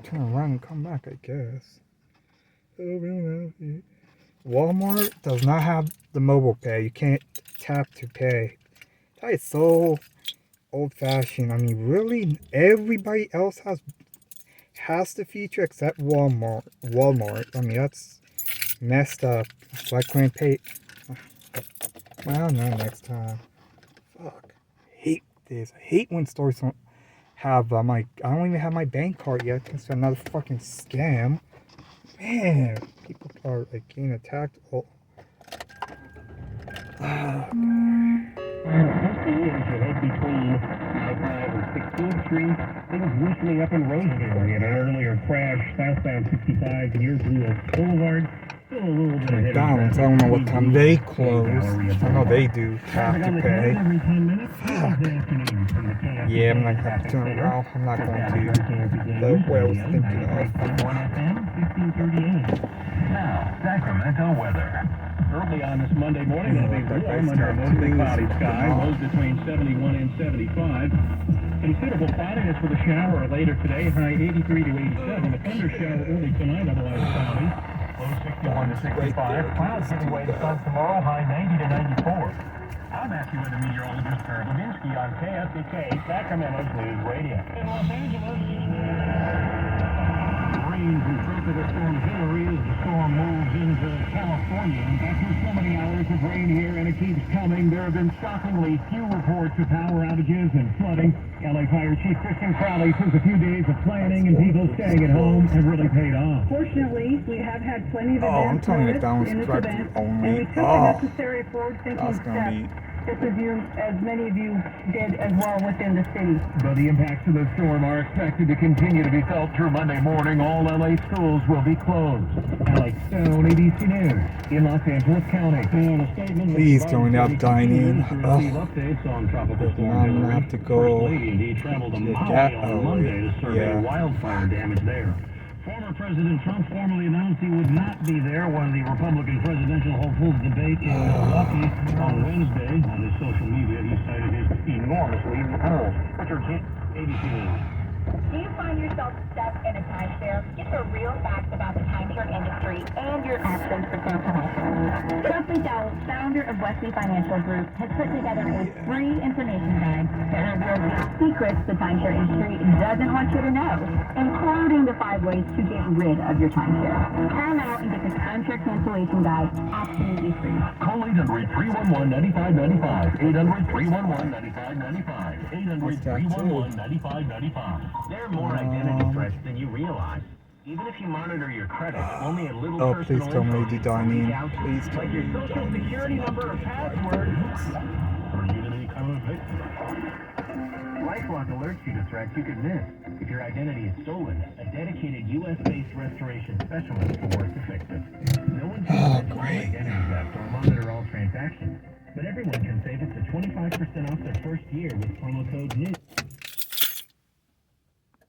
Turn around and come back, I guess. Walmart does not have the mobile pay. You can't tap to pay. That is so old-fashioned. I mean, really, everybody else has the feature except Walmart. I mean, that's messed up. So I couldn't pay. Well, no, next time. Fuck. I hate this. I hate when stores don't have I don't even have my bank card yet. It's another fucking scam. Man, people are like getting attacked. Oh. Between I-5 and 16th Street, things loosening up in Rosedale. We had an earlier crash southbound 65 near Blue Oak Boulevard. Still a little bit of McDonald's, I don't know what time they close. I know they do have to pay. Fuck. Yeah, I'm not going to turn around. I'm not going to. That's what I was thinking of. Now, Sacramento weather. Early on this Monday morning, it'll be warm under a mostly cloudy sky, lows between 71 and 75. Considerable cloudiness with a shower later today, high 83 to 87. A thunder shower early tonight, otherwise cloudy. Low 61 to 65. Clouds giving way to sun tomorrow, high 90 to 94. I'm AccuWeather meteorologist Herb Levinsky on KFDK, Sacramento's News Radio. In Los Angeles, rain from Tropical Storm Hillary as the storm moves into California. After so many hours of rain here, and it keeps coming, there have been shockingly few reports of power outages and flooding. LA Fire Chief Christian Crowley says a few days of planning and people staying at home have really paid off. Fortunately, we have had plenty of advance notice in this event, and we took the necessary forward-thinking steps, just as many of you did as well within the city. But the impacts of the storm are expected to continue to be felt through Monday morning. All LA schools will be closed. Alex Stone, ABC News, in Los Angeles County. Please join up dining. Updates on Tropical Storm I'm gonna have to go. He traveled a mile on Monday to survey wildfire damage there. Former President Trump formally announced he would not be there when the Republican presidential hopefuls debate in Milwaukee on Wednesday. On his social media, he cited his enormous lead in the polls. Richard Hitt, ABC News. Do you find yourself stuck in a timeshare? Get the real facts about the timeshare industry and your options for cancellation. Wesley Dowell, founder of Wesley Financial Group, has put together a free information guide that reveals the secrets the timeshare industry doesn't want you to know, including the 5 ways to get rid of your timeshare. Call now and get the timeshare cancellation guide absolutely free. Call 800-311-9595. 800-311-9595. 800-311-9595. There are more identity threats than you realize. Even if you monitor your credit, only a little personal please tell me info to dine in. Please tell me your social security number or password. Or even any kind of LifeLock alerts you to threats you could miss. If your identity is stolen, a dedicated U.S.-based restoration specialist will work to fix it. No one can identity theft or monitor all transactions, but everyone can save up to 25% off their first year with promo code NEW.